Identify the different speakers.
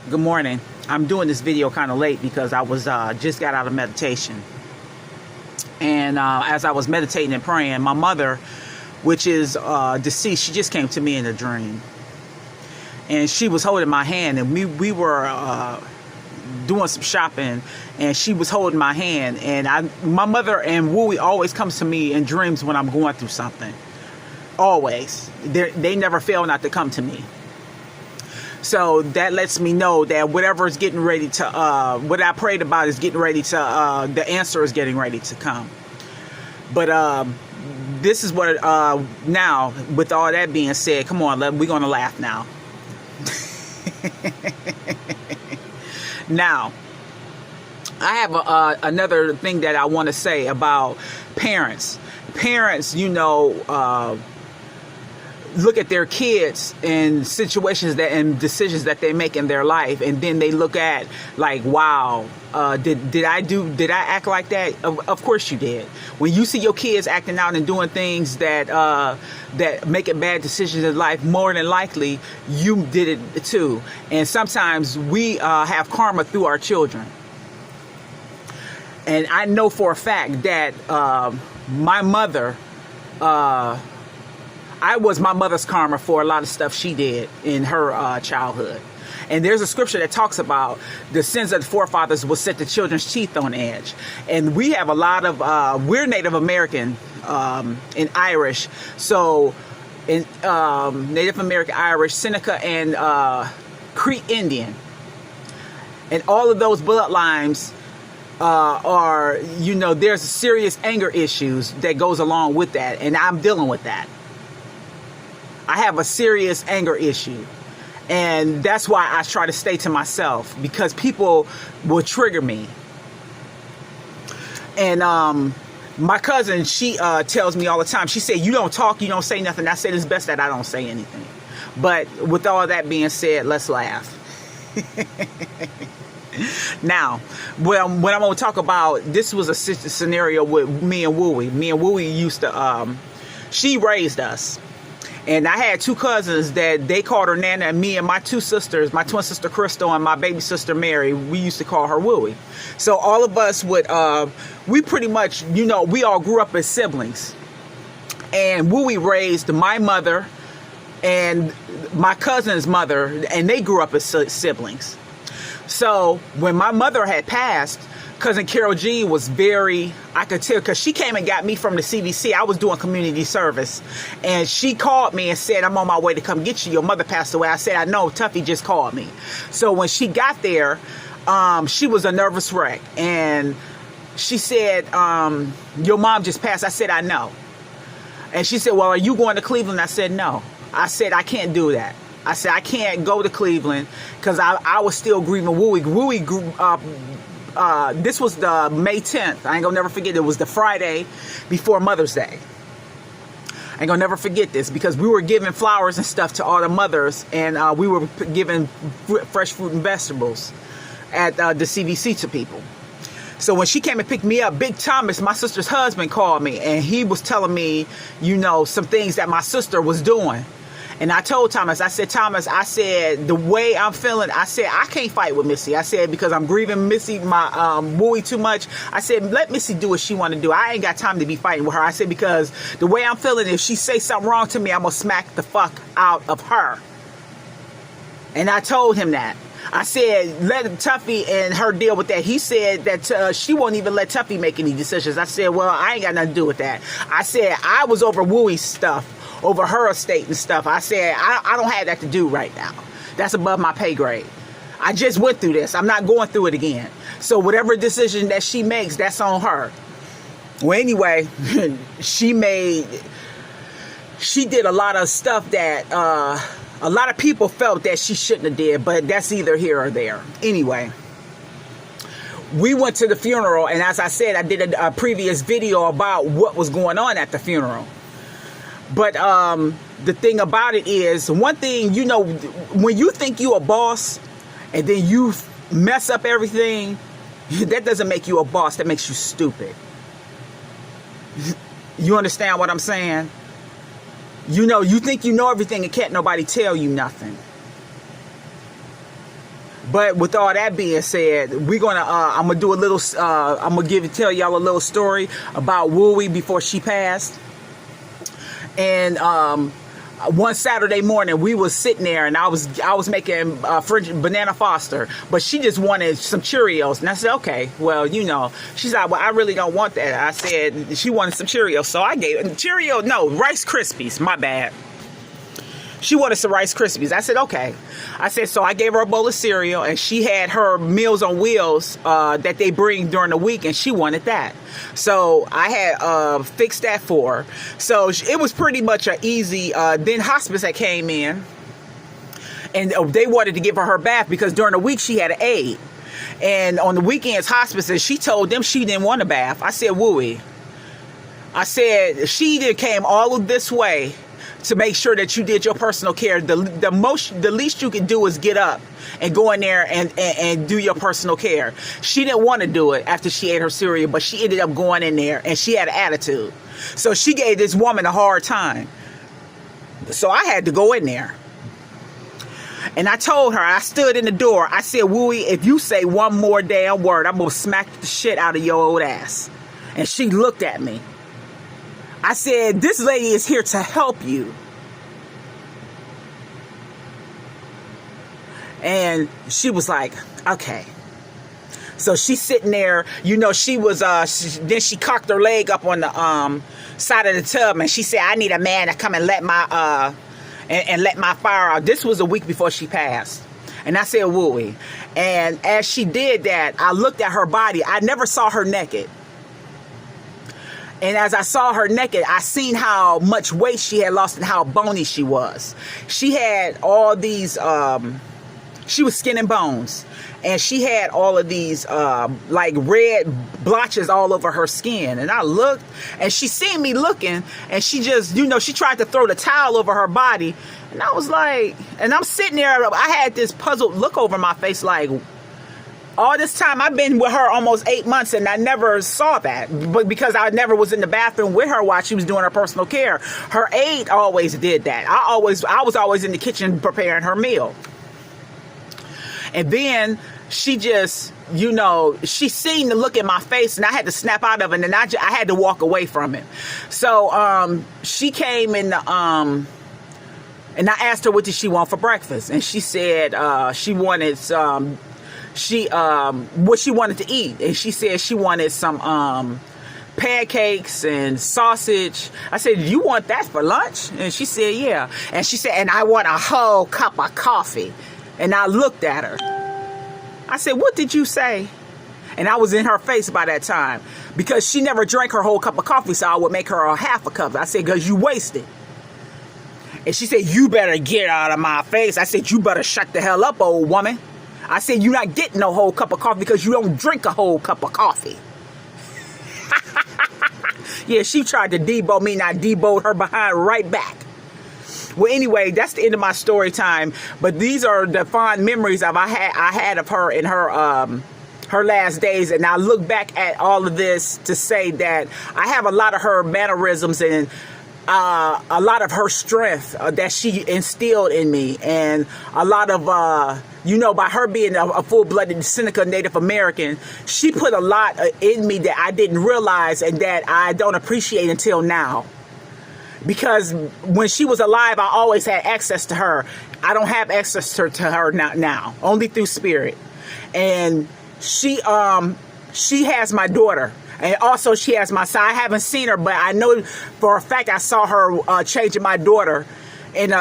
Speaker 1: Good morning. I'm doing this video kind of late because I was just got out of meditation. And as I was meditating and praying, my mother, which is deceased, she just came to me in a dream. And she was holding my hand, and we were doing some shopping, and she was holding my hand. And my mother and Wooey always comes to me in dreams when I'm going through something. Always. They never fail not to come to me. So that lets me know that whatever is getting ready to, what I prayed about is getting ready to, the answer is getting ready to come. But this is what, now, with all that being said, come on, we're going to laugh now. Now, I have another thing that I want to say about parents. Parents, you know, look at their kids and situations and decisions that they make in their life, and then they look at like, wow, did I act like that? Of course you did. When you see your kids acting out and doing things that that making bad decisions in life, more than likely you did it too. And sometimes we have karma through our children. And I know for a fact that my mother, I was my mother's karma for a lot of stuff she did in her childhood. And there's a scripture that talks about the sins of the forefathers will set the children's teeth on edge. And we have a lot of, we're Native American and Irish. So in Native American, Irish, Seneca, and Cree Indian. And all of those bloodlines are, you know, there's serious anger issues that goes along with that. And I'm dealing with that. I have a serious anger issue, and that's why I try to stay to myself, because people will trigger me. And my cousin, she tells me all the time, she said, you don't talk, you don't say nothing. I said, it's best that I don't say anything. But with all that being said, let's laugh. Now, what I'm going to talk about, this was a scenario with me and Wooey. Me and Wooey used to, she raised us. And I had two cousins that they called her Nana, and me and my two sisters, my twin sister Crystal and my baby sister Mary, we used to call her Wooey. So all of us would, we pretty much, you know, we all grew up as siblings. And Wooey raised my mother and my cousin's mother, and they grew up as siblings. So when my mother had passed, Cousin Carol Jean was very, I could tell, because she came and got me from the CDC. I was doing community service, and she called me and said, I'm on my way to come get you. Your mother passed away. I said, I know, Tuffy just called me. So when she got there, she was a nervous wreck, and she said, your mom just passed. I said, I know. And she said, well, are you going to Cleveland? I said, no. I said, I can't do that. I said, I can't go to Cleveland because I was still grieving Wooey. Wooey grew up. This was the May 10th. I ain't gonna never forget. It was the Friday before Mother's Day. I ain't gonna never forget this because we were giving flowers and stuff to all the mothers, and we were giving fresh fruit and vegetables at the CDC to people. So when she came and picked me up, Big Thomas, my sister's husband, called me, and he was telling me, you know, some things that my sister was doing. And I told Thomas, I said, Thomas, I said, the way I'm feeling, I said, I can't fight with Missy. I said, because I'm grieving Missy, my Wooey, too much. I said, let Missy do what she want to do. I ain't got time to be fighting with her. I said, because the way I'm feeling, if she say something wrong to me, I'm going to smack the fuck out of her. And I told him that. I said, let Tuffy and her deal with that. He said that she won't even let Tuffy make any decisions. I said, well, I ain't got nothing to do with that. I said, I was over Wooey's stuff, over her estate and stuff. I said, I don't have that to do right now. That's above my pay grade. I just went through this. I'm not going through it again. So whatever decision that she makes, that's on her. Well, anyway, she did a lot of stuff that a lot of people felt that she shouldn't have did, but that's either here or there. Anyway, we went to the funeral, and as I said, I did a previous video about what was going on at the funeral. But the thing about it is, one thing, you know, when you think you a boss and then you mess up everything, that doesn't make you a boss. That makes you stupid. You understand what I'm saying? You know, you think you know everything and can't nobody tell you nothing. But with all that being said, we're gonna I'm gonna do a little I'm gonna tell y'all a little story about Wooey before she passed. And one Saturday morning, we was sitting there, and I was making French banana Foster, but she just wanted some Cheerios, and I said, okay, well, you know, she's like, well, I really don't want that. I said she wanted some Cheerios, so I gave Rice Krispies. My bad. She wanted some Rice Krispies. I said, okay. I said, so I gave her a bowl of cereal, and she had her Meals on Wheels that they bring during the week, and she wanted that. So I had fixed that for her. So it was pretty much an easy, then hospice that came in, and they wanted to give her bath because during the week she had an aide. And on the weekends, hospice, and she told them she didn't want a bath. I said, Wooey, I said, she came all of this way to make sure that you did your personal care. The least you can do is get up and go in there and do your personal care. She didn't want to do it after she ate her cereal, but she ended up going in there, and she had an attitude. So she gave this woman a hard time. So I had to go in there. And I told her, I stood in the door. I said, Wooey, if you say one more damn word, I'm going to smack the shit out of your old ass. And she looked at me. I said, this lady is here to help you. And she was like, okay. So she's sitting there, you know, she was, then she cocked her leg up on the side of the tub, and she said, I need a man to come and let my, and let my fire out. This was a week before she passed. And I said, Wooey. And as she did that, I looked at her body. I never saw her naked. And as I saw her naked, I seen how much weight she had lost and how bony she was. She had all these, she was skin and bones. And she had all of these, like red blotches all over her skin. And I looked, and she seen me looking, and she just, you know, she tried to throw the towel over her body. And I was like, and I'm sitting there, I had this puzzled look over my face like, all this time I've been with her almost 8 months, and I never saw that, but because I never was in the bathroom with her while she was doing her personal care. Her aide always did that. I was always in the kitchen preparing her meal. And then she just, you know, she seen the look in my face, and I had to snap out of it, and I had to walk away from it. So she came in the, and I asked her what did she want for breakfast, and she said she wanted some. What she wanted to eat, and she said she wanted some pancakes and sausage. I said, you want that for lunch? And she said, yeah. And she said, and I want a whole cup of coffee. And I looked at her. I said, what did you say? And I was in her face by that time, because she never drank her whole cup of coffee, so I would make her a half a cup. I said, because you wasted. And she said, you better get out of my face. I said, you better shut the hell up, old woman. I said, you're not getting no whole cup of coffee because you don't drink a whole cup of coffee. Yeah, she tried to debo me, and I deboed her behind right back. Well, anyway, that's the end of my story time. But these are the fond memories I had of her in her last days. And I look back at all of this to say that I have a lot of her mannerisms and a lot of her strength that she instilled in me, and a lot of you know, by her being a full-blooded Seneca Native American, she put a lot in me that I didn't realize and that I don't appreciate until now. Because when she was alive, I always had access to her. I don't have access to her now, only through spirit. And she has my daughter. And also she has my son. I haven't seen her, but I know for a fact I saw her changing my daughter in a